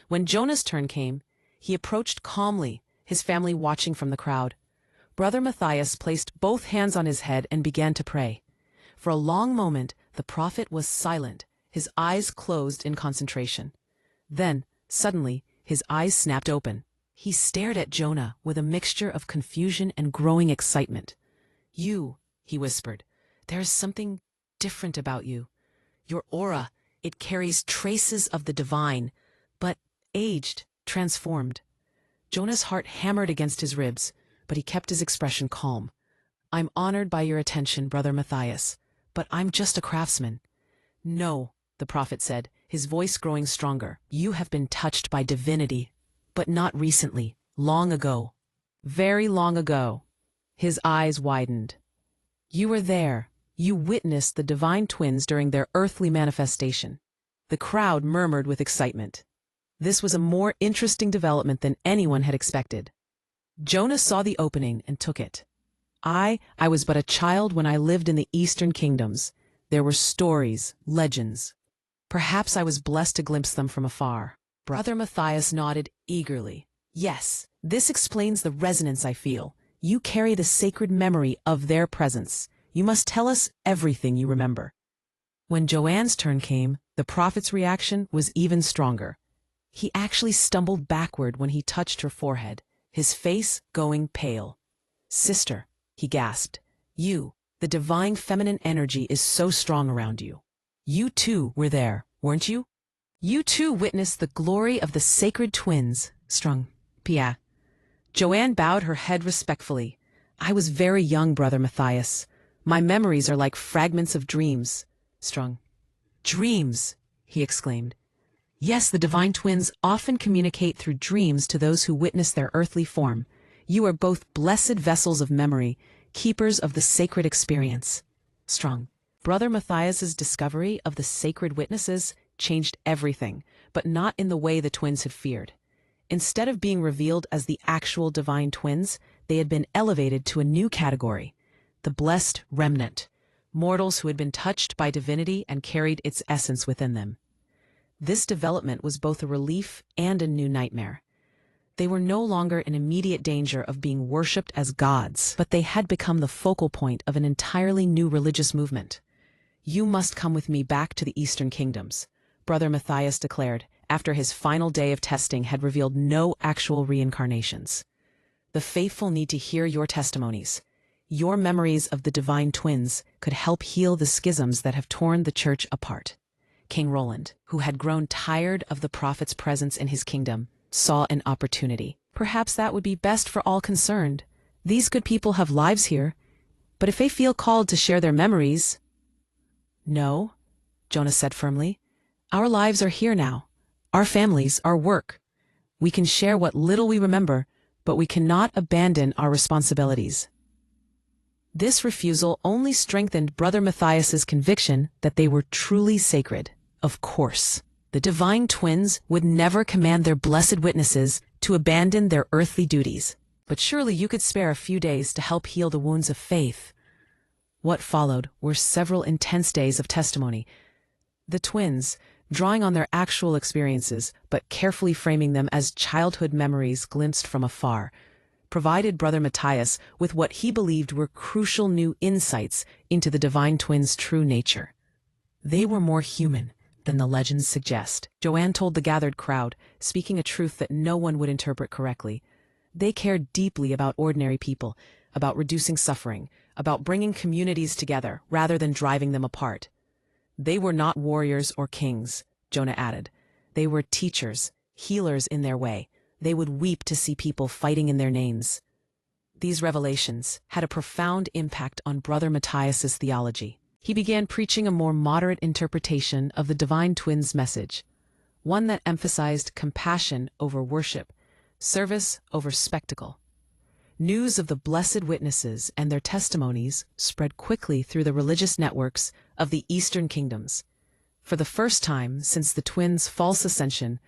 When Jonah's turn came, he approached calmly, his family watching from the crowd. Brother Matthias placed both hands on his head and began to pray. For a long moment, the prophet was silent, his eyes closed in concentration. Then, suddenly, his eyes snapped open. He stared at Jonah with a mixture of confusion and growing excitement. "You," he whispered, "there is something different about you. Your aura, it carries traces of the divine, but aged, transformed." Jonah's heart hammered against his ribs, but he kept his expression calm. "I'm honored by your attention, Brother Matthias, but I'm just a craftsman." "No," the prophet said, his voice growing stronger. "You have been touched by divinity, but not recently, long ago. Very long ago." His eyes widened. "You were there. You witnessed the divine twins during their earthly manifestation." The crowd murmured with excitement. This was a more interesting development than anyone had expected. Jonah saw the opening and took it. I was but a child when I lived in the Eastern kingdoms. There were stories, legends. Perhaps I was blessed to glimpse them from afar." Brother Matthias nodded eagerly. "Yes, this explains the resonance I feel. You carry the sacred memory of their presence. You must tell us everything you remember." When Joanne's turn came, the prophet's reaction was even stronger. He actually stumbled backward when he touched her forehead, his face going pale. "Sister," he gasped, the divine feminine energy is so strong around you. You too were there, weren't you? You too witnessed the glory of the sacred twins." Strong. Pia. Joanne bowed her head respectfully. "I was very young, Brother Matthias. My memories are like fragments of dreams." Strong. "Dreams," he exclaimed. "Yes, the divine twins often communicate through dreams to those who witness their earthly form. You are both blessed vessels of memory, keepers of the sacred experience." Strong. Brother Matthias's discovery of the sacred witnesses changed everything, but not in the way the twins had feared. Instead of being revealed as the actual divine twins, they had been elevated to a new category, the blessed remnant, mortals who had been touched by divinity and carried its essence within them. This development was both a relief and a new nightmare. They were no longer in immediate danger of being worshipped as gods, but they had become the focal point of an entirely new religious movement. "You must come with me back to the Eastern kingdoms," Brother Matthias declared, after his final day of testing had revealed no actual reincarnations. "The faithful need to hear your testimonies. Your memories of the divine twins could help heal the schisms that have torn the church apart." King Roland, who had grown tired of the prophet's presence in his kingdom, saw an opportunity. Perhaps that would be best for all concerned. These good people have lives here, but if they feel called to share their memories— "No," Jonah said firmly. "Our lives are here now. Our families, our work. We can share what little we remember, but we cannot abandon our responsibilities." This refusal only strengthened Brother Matthias's conviction that they were truly sacred. Of course, the divine twins would never command their blessed witnesses to abandon their earthly duties. But surely you could spare a few days to help heal the wounds of faith. What followed were several intense days of testimony. The twins, drawing on their actual experiences, but carefully framing them as childhood memories glimpsed from afar, provided Brother Matthias with what he believed were crucial new insights into the Divine Twins' true nature. They were more human than the legends suggest, Joanne told the gathered crowd, speaking a truth that no one would interpret correctly. They cared deeply about ordinary people, about reducing suffering, about bringing communities together rather than driving them apart. They were not warriors or kings, Jonah added. They were teachers, healers in their way. They would weep to see people fighting in their names. These revelations had a profound impact on Brother Matthias's theology. He began preaching a more moderate interpretation of the Divine Twins' message, one that emphasized compassion over worship, service over spectacle. News of the blessed witnesses and their testimonies spread quickly through the religious networks of the Eastern kingdoms. For the first time since the twins' false ascension,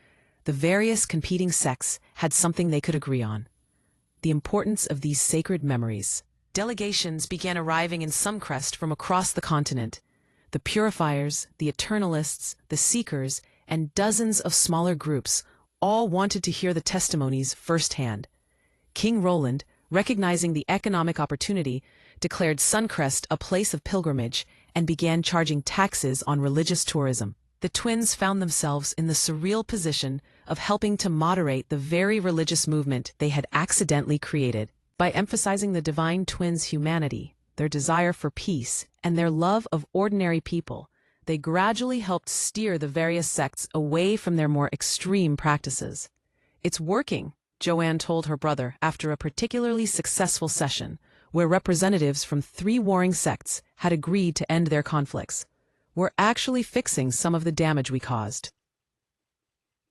the various competing sects had something they could agree on: the importance of these sacred memories. Delegations began arriving in Suncrest from across the continent. The Purifiers, the Eternalists, the Seekers, and dozens of smaller groups all wanted to hear the testimonies firsthand. King Roland, recognizing the economic opportunity, declared Suncrest a place of pilgrimage and began charging taxes on religious tourism. The twins found themselves in the surreal position of helping to moderate the very religious movement they had accidentally created. By emphasizing the Divine Twins' humanity, their desire for peace, and their love of ordinary people, they gradually helped steer the various sects away from their more extreme practices. "It's working," Joanne told her brother after a particularly successful session, where representatives from 3 warring sects had agreed to end their conflicts. "We're actually fixing some of the damage we caused."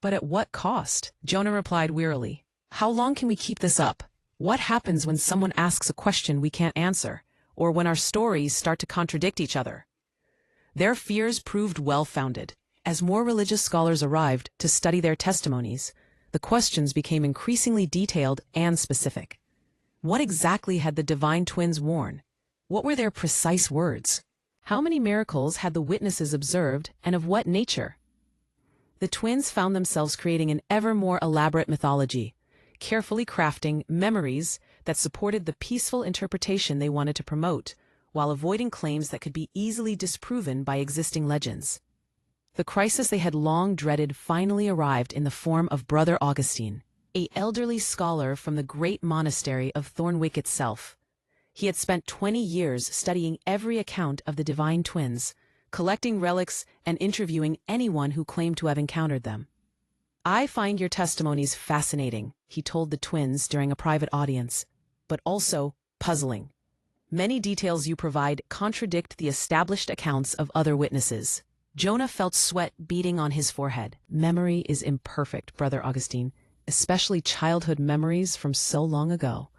"But at what cost?" Jonah replied wearily. "How long can we keep this up? What happens when someone asks a question we can't answer, or when our stories start to contradict each other?" Their fears proved well-founded. As more religious scholars arrived to study their testimonies, the questions became increasingly detailed and specific. What exactly had the Divine Twins worn? What were their precise words? How many miracles had the witnesses observed, and of what nature? The twins found themselves creating an ever more elaborate mythology, carefully crafting memories that supported the peaceful interpretation they wanted to promote, while avoiding claims that could be easily disproven by existing legends. The crisis they had long dreaded finally arrived in the form of Brother Augustine, an elderly scholar from the great monastery of Thornwick itself. He had spent 20 years studying every account of the Divine Twins, collecting relics and interviewing anyone who claimed to have encountered them. "I find your testimonies fascinating," he told the twins during a private audience, "but also puzzling. Many details you provide contradict the established accounts of other witnesses." Jonah felt sweat beating on his forehead. "Memory is imperfect, Brother Augustine, especially childhood memories from so long ago."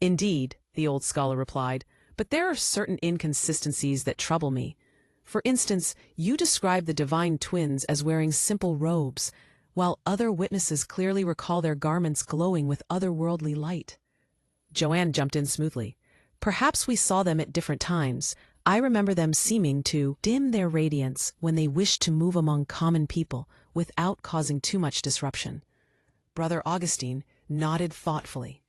"Indeed," the old scholar replied, "but there are certain inconsistencies that trouble me. For instance, you describe the Divine Twins as wearing simple robes, while other witnesses clearly recall their garments glowing with otherworldly light." Joanne jumped in smoothly. "Perhaps we saw them at different times. I remember them seeming to dim their radiance when they wished to move among common people without causing too much disruption." Brother Augustine nodded thoughtfully.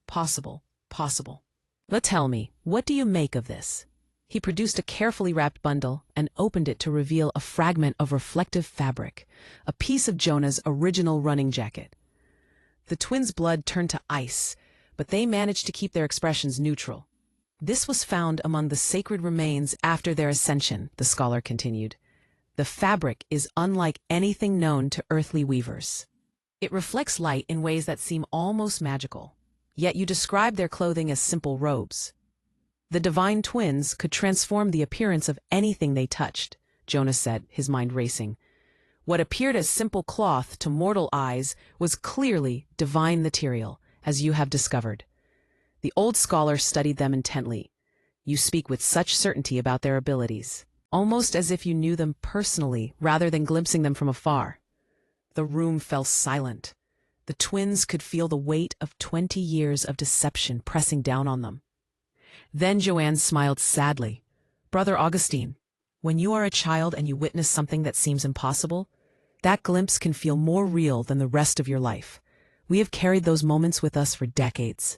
"Possible, possible. But tell me, what do you make of this?" He produced a carefully wrapped bundle and opened it to reveal a fragment of reflective fabric, a piece of Jonah's original running jacket. The twins' blood turned to ice, but they managed to keep their expressions neutral. "This was found among the sacred remains after their ascension," the scholar continued. "The fabric is unlike anything known to earthly weavers. It reflects light in ways that seem almost magical. Yet you describe their clothing as simple robes. The Divine Twins could transform the appearance of anything they touched," Jonah said, his mind racing. "What appeared as simple cloth to mortal eyes was clearly divine material, as you have discovered." The old scholar studied them intently. "You speak with such certainty about their abilities, almost as if you knew them personally rather than glimpsing them from afar." The room fell silent. The twins could feel the weight of 20 years of deception pressing down on them. Then Joanne smiled sadly. "Brother Augustine, when you are a child and you witness something that seems impossible, that glimpse can feel more real than the rest of your life. We have carried those moments with us for decades.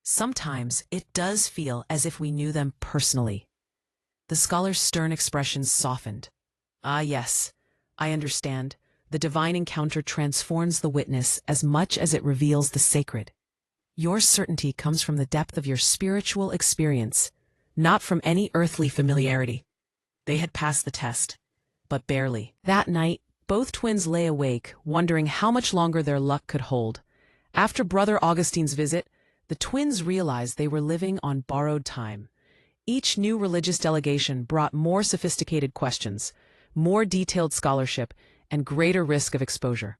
Sometimes it does feel as if we knew them personally. The scholar's stern expressions softened. Ah, yes, I understand. The divine encounter transforms the witness as much as it reveals the sacred. Your certainty comes from the depth of your spiritual experience, not from any earthly familiarity. They had passed the test, but barely. That night, both twins lay awake, wondering how much longer their luck could hold. After Brother Augustine's visit, the twins realized they were living on borrowed time. Each new religious delegation brought more sophisticated questions, more detailed scholarship, and greater risk of exposure.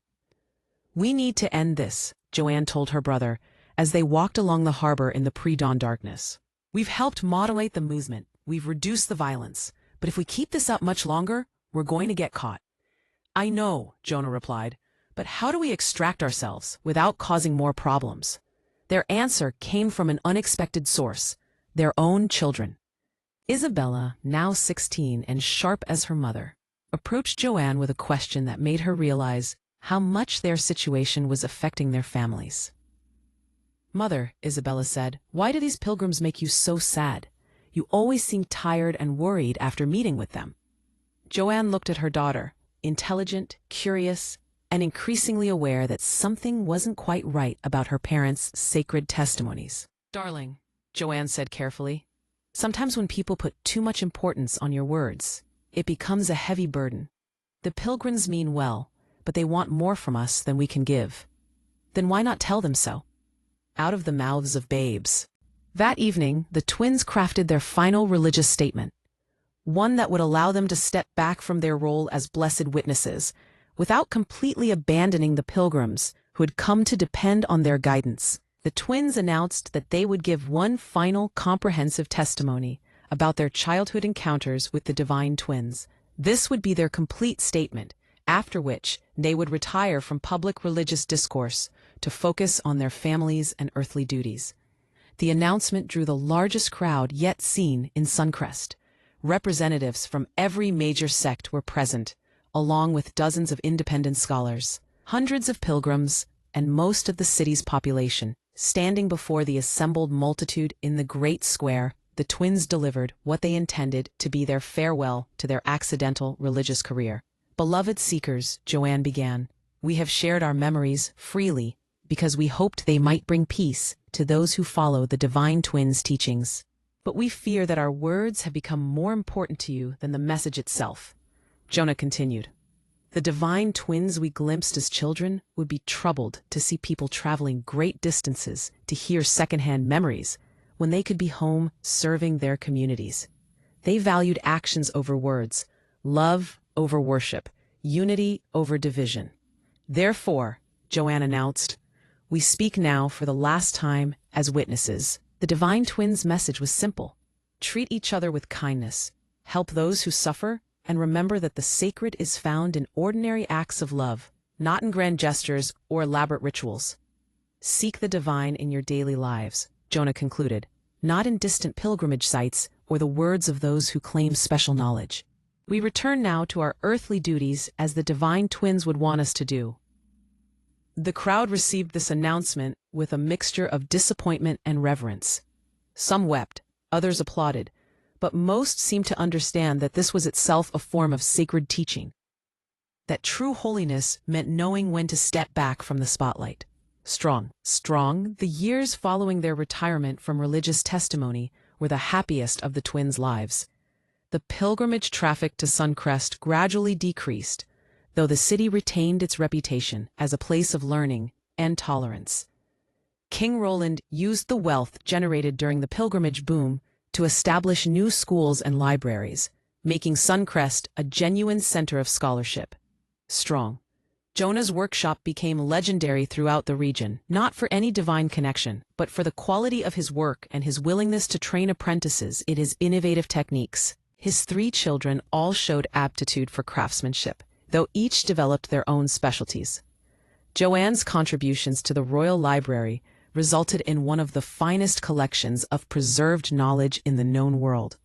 We need to end this, Joanne told her brother, as they walked along the harbor in the pre-dawn darkness. We've helped moderate the movement, we've reduced the violence, but if we keep this up much longer, we're going to get caught. I know, Jonah replied, but how do we extract ourselves without causing more problems? Their answer came from an unexpected source, their own children. Isabella, now 16 and sharp as her mother, approached Joanne with a question that made her realize how much their situation was affecting their families. Mother, Isabella said, why do these pilgrims make you so sad? You always seem tired and worried after meeting with them. Joanne looked at her daughter, intelligent, curious, and increasingly aware that something wasn't quite right about her parents' sacred testimonies. Darling, Joanne said carefully, sometimes when people put too much importance on your words, it becomes a heavy burden. The pilgrims mean well, but they want more from us than we can give. Then why not tell them so? Out of the mouths of babes. That evening, the twins crafted their final religious statement, one that would allow them to step back from their role as blessed witnesses, without completely abandoning the pilgrims who had come to depend on their guidance. The twins announced that they would give one final comprehensive testimony about their childhood encounters with the divine twins. This would be their complete statement, after which they would retire from public religious discourse to focus on their families and earthly duties. The announcement drew the largest crowd yet seen in Suncrest. Representatives from every major sect were present, along with dozens of independent scholars, hundreds of pilgrims, and most of the city's population. Standing before the assembled multitude in the great square, the twins delivered what they intended to be their farewell to their accidental religious career. Beloved seekers, Joanne began, we have shared our memories freely because we hoped they might bring peace to those who follow the divine twins' teachings. But we fear that our words have become more important to you than the message itself. Jonah continued, the divine twins we glimpsed as children would be troubled to see people traveling great distances to hear secondhand memories when they could be home serving their communities. They valued actions over words, love over worship, unity over division. Therefore, Joanne announced, we speak now for the last time as witnesses. The divine twins' message was simple. Treat each other with kindness, help those who suffer, and remember that the sacred is found in ordinary acts of love, not in grand gestures or elaborate rituals. Seek the divine in your daily lives, Jonah concluded, not in distant pilgrimage sites or the words of those who claim special knowledge. We return now to our earthly duties as the divine twins would want us to do. The crowd received this announcement with a mixture of disappointment and reverence. Some wept, others applauded, but most seemed to understand that this was itself a form of sacred teaching. That true holiness meant knowing when to step back from the spotlight. Strong, the years following their retirement from religious testimony were the happiest of the twins' lives. The pilgrimage traffic to Suncrest gradually decreased, though the city retained its reputation as a place of learning and tolerance. King Roland used the wealth generated during the pilgrimage boom to establish new schools and libraries, making Suncrest a genuine center of scholarship. Strong, Jonah's workshop became legendary throughout the region, not for any divine connection, but for the quality of his work and his willingness to train apprentices in his innovative techniques. His 3 children all showed aptitude for craftsmanship, though each developed their own specialties. Joanne's contributions to the Royal Library resulted in one of the finest collections of preserved knowledge in the known world.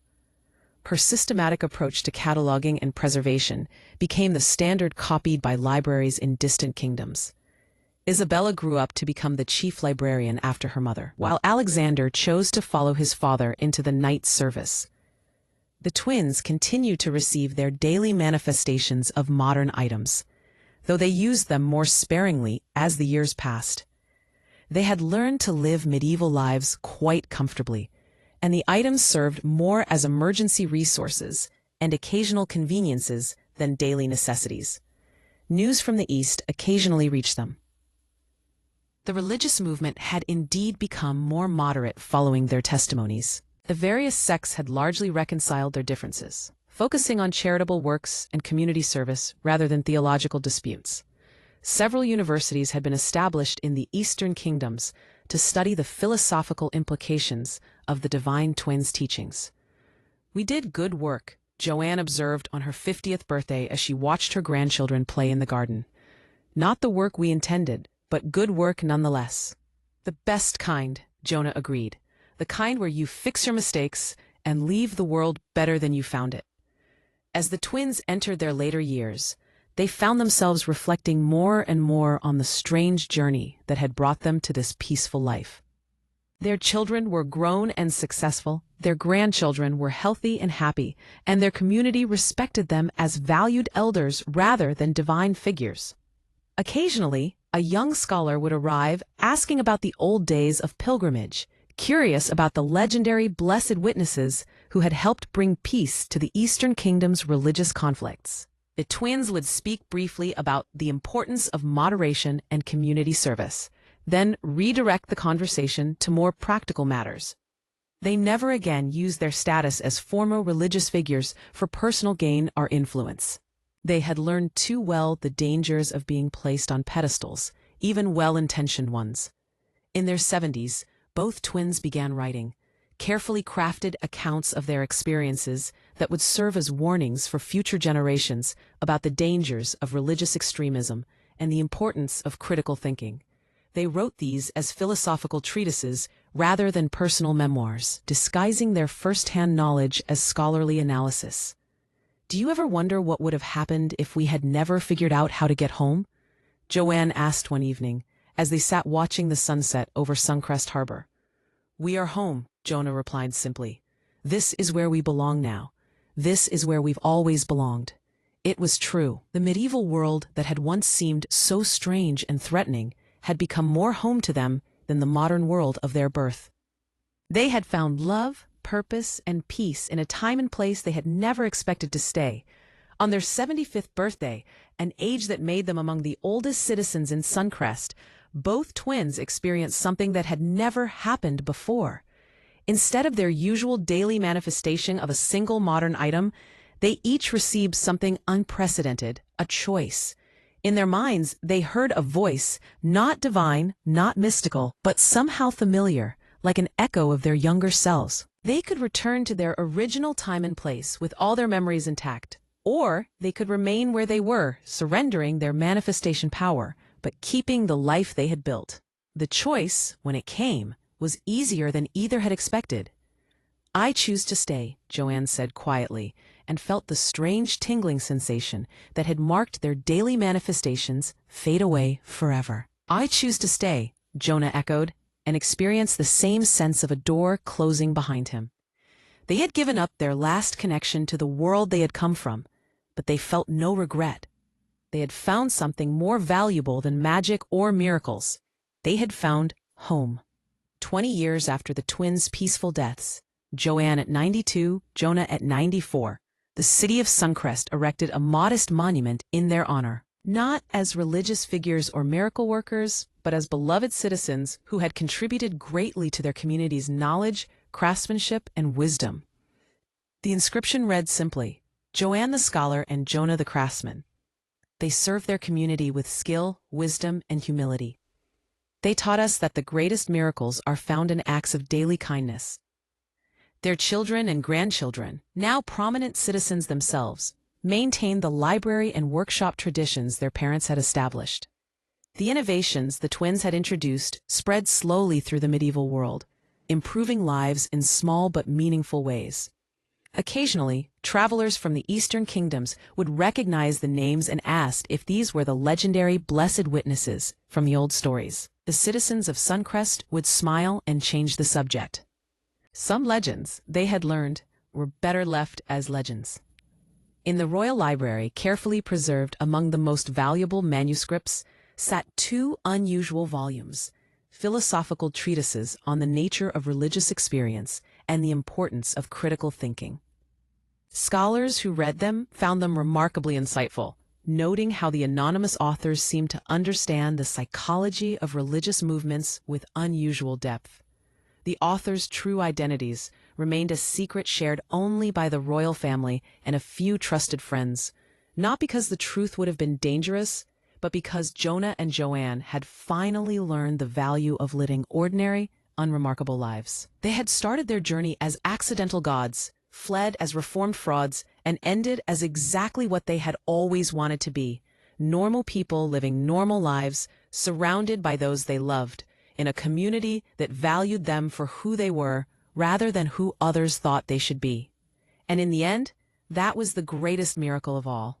Her systematic approach to cataloging and preservation became the standard copied by libraries in distant kingdoms. Isabella grew up to become the chief librarian after her mother, while Alexander chose to follow his father into the knight's service. The twins continued to receive their daily manifestations of modern items, though they used them more sparingly as the years passed. They had learned to live medieval lives quite comfortably, and the items served more as emergency resources and occasional conveniences than daily necessities. News from the East occasionally reached them. The religious movement had indeed become more moderate following their testimonies. The various sects had largely reconciled their differences, focusing on charitable works and community service rather than theological disputes. Several universities had been established in the Eastern kingdoms to study the philosophical implications of the Divine Twins' teachings. "We did good work," Joanne observed on her 50th birthday as she watched her grandchildren play in the garden. "Not the work we intended, but good work nonetheless." "The best kind," Jonah agreed. "The kind where you fix your mistakes and leave the world better than you found it." As the twins entered their later years, they found themselves reflecting more and more on the strange journey that had brought them to this peaceful life. Their children were grown and successful, their grandchildren were healthy and happy, and their community respected them as valued elders rather than divine figures. Occasionally, a young scholar would arrive asking about the old days of pilgrimage, curious about the legendary Blessed Witnesses who had helped bring peace to the Eastern Kingdom's religious conflicts. The twins would speak briefly about the importance of moderation and community service, then redirect the conversation to more practical matters. They never again used their status as former religious figures for personal gain or influence. They had learned too well the dangers of being placed on pedestals, even well-intentioned ones. In their 70s, both twins began writing carefully crafted accounts of their experiences that would serve as warnings for future generations about the dangers of religious extremism and the importance of critical thinking. They wrote these as philosophical treatises rather than personal memoirs, disguising their first-hand knowledge as scholarly analysis. "Do you ever wonder what would have happened if we had never figured out how to get home?" Joanne asked one evening, as they sat watching the sunset over Suncrest Harbor. "We are home," Jonah replied simply. "This is where we belong now. This is where we've always belonged." It was true. The medieval world that had once seemed so strange and threatening had become more home to them than the modern world of their birth. They had found love, purpose, and peace in a time and place they had never expected to stay. On their 75th birthday, an age that made them among the oldest citizens in Suncrest, both twins experienced something that had never happened before. Instead of their usual daily manifestation of a single modern item, they each received something unprecedented, a choice. In their minds, they heard a voice, not divine, not mystical, but somehow familiar, like an echo of their younger selves. They could return to their original time and place with all their memories intact, or they could remain where they were, surrendering their manifestation power, but keeping the life they had built. The choice, when it came, was easier than either had expected. "I choose to stay," Joanne said quietly, and felt the strange tingling sensation that had marked their daily manifestations fade away forever. "I choose to stay," Jonah echoed, and experienced the same sense of a door closing behind him. They had given up their last connection to the world they had come from, but they felt no regret. They had found something more valuable than magic or miracles. They had found home. 20 years after the twins' peaceful deaths, Joanne at 92, Jonah at 94, the city of Suncrest erected a modest monument in their honor, not as religious figures or miracle workers, but as beloved citizens who had contributed greatly to their community's knowledge, craftsmanship, and wisdom. The inscription read simply, "Joanne the Scholar and Jonah the Craftsman." They served their community with skill, wisdom, and humility. They taught us that the greatest miracles are found in acts of daily kindness. Their children and grandchildren, now prominent citizens themselves, maintained the library and workshop traditions their parents had established. The innovations the twins had introduced spread slowly through the medieval world, improving lives in small but meaningful ways. Occasionally, travelers from the eastern kingdoms would recognize the names and asked if these were the legendary Blessed Witnesses from the old stories. The citizens of Suncrest would smile and change the subject. Some legends, they had learned, were better left as legends. In the royal library, carefully preserved among the most valuable manuscripts, sat two unusual volumes, philosophical treatises on the nature of religious experience and the importance of critical thinking. Scholars who read them found them remarkably insightful, noting how the anonymous authors seemed to understand the psychology of religious movements with unusual depth. The authors' true identities remained a secret shared only by the royal family and a few trusted friends, not because the truth would have been dangerous, but because Jonah and Joanne had finally learned the value of living ordinary, unremarkable lives. They had started their journey as accidental gods, fled as reformed frauds, and ended as exactly what they had always wanted to be: normal people living normal lives, surrounded by those they loved, in a community that valued them for who they were rather than who others thought they should be. And in the end, that was the greatest miracle of all.